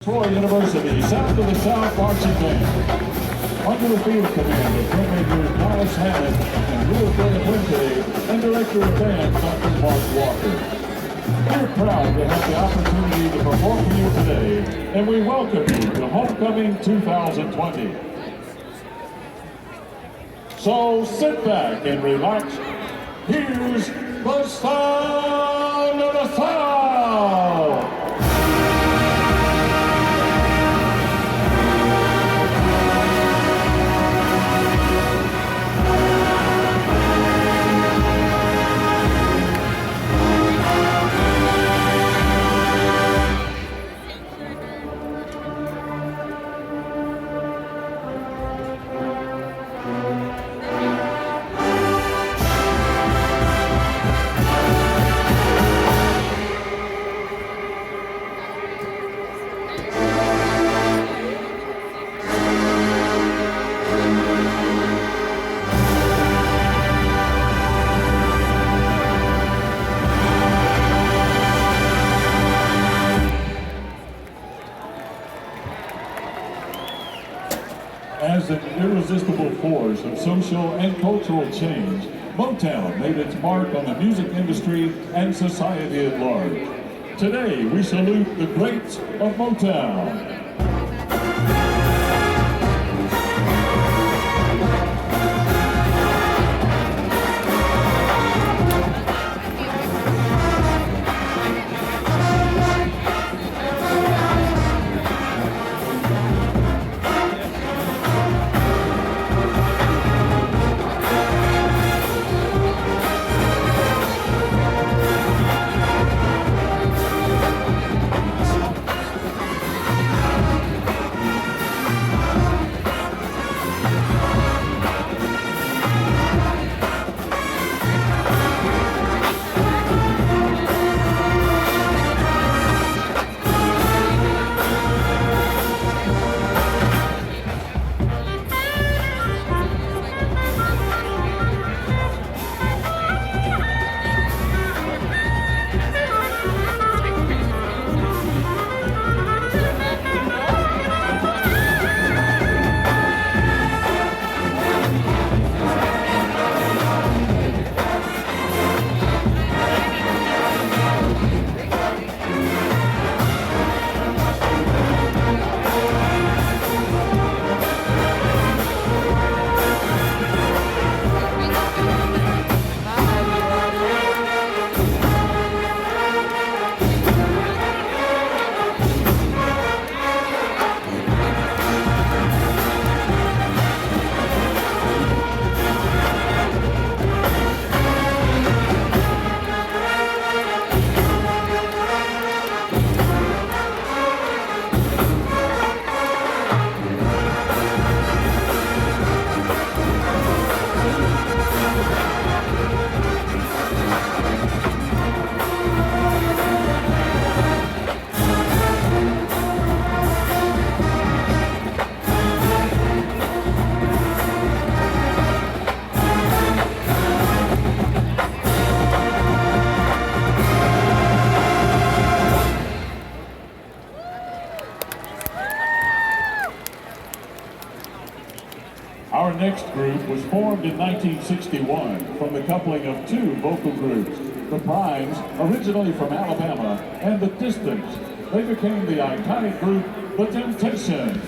Troy University, South of the South Marching Band. Under the field command of drum major Dallas Hammond and Louisville Puente, and director of band Dr. Mark Walker. We're proud to have the opportunity to perform for you today, and we welcome you to Homecoming 2020. So sit back and relax. Here's the sound of the South! As an irresistible force of social and cultural change, Motown made its mark on the music industry and society at large. Today, we salute the greats of Motown. Our next group was formed in 1961 from the coupling of two vocal groups, the Primes, originally from Alabama, and the Distance. They became the iconic group, The Temptations.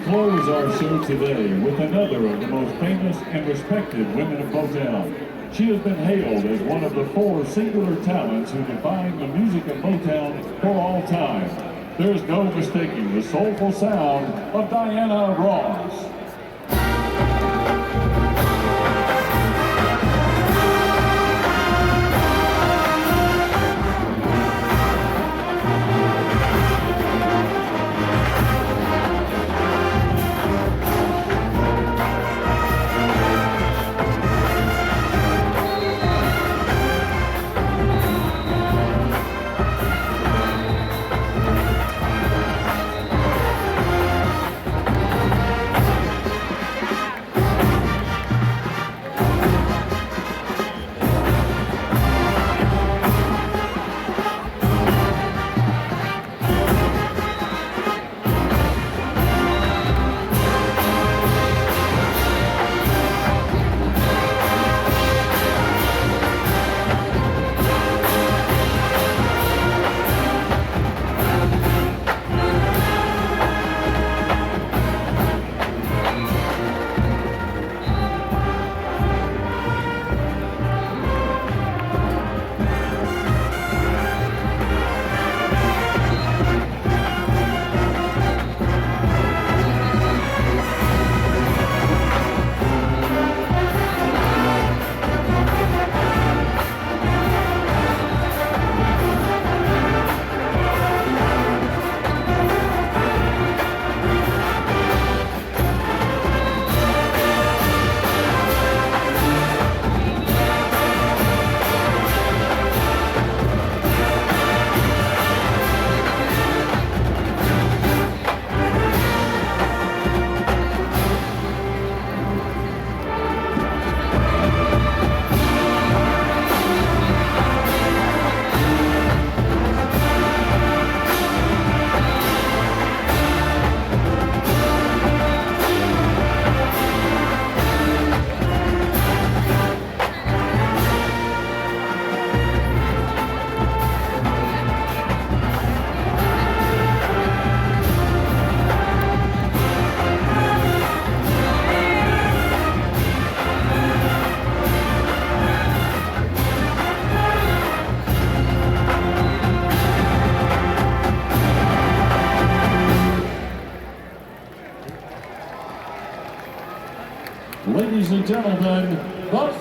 close our show today with another of the most famous and respected women of Motown. She has been hailed as one of the 4 singular talents who define the music of Motown for all time. There's no mistaking the soulful sound of Diana Ross. Ladies and gentlemen, the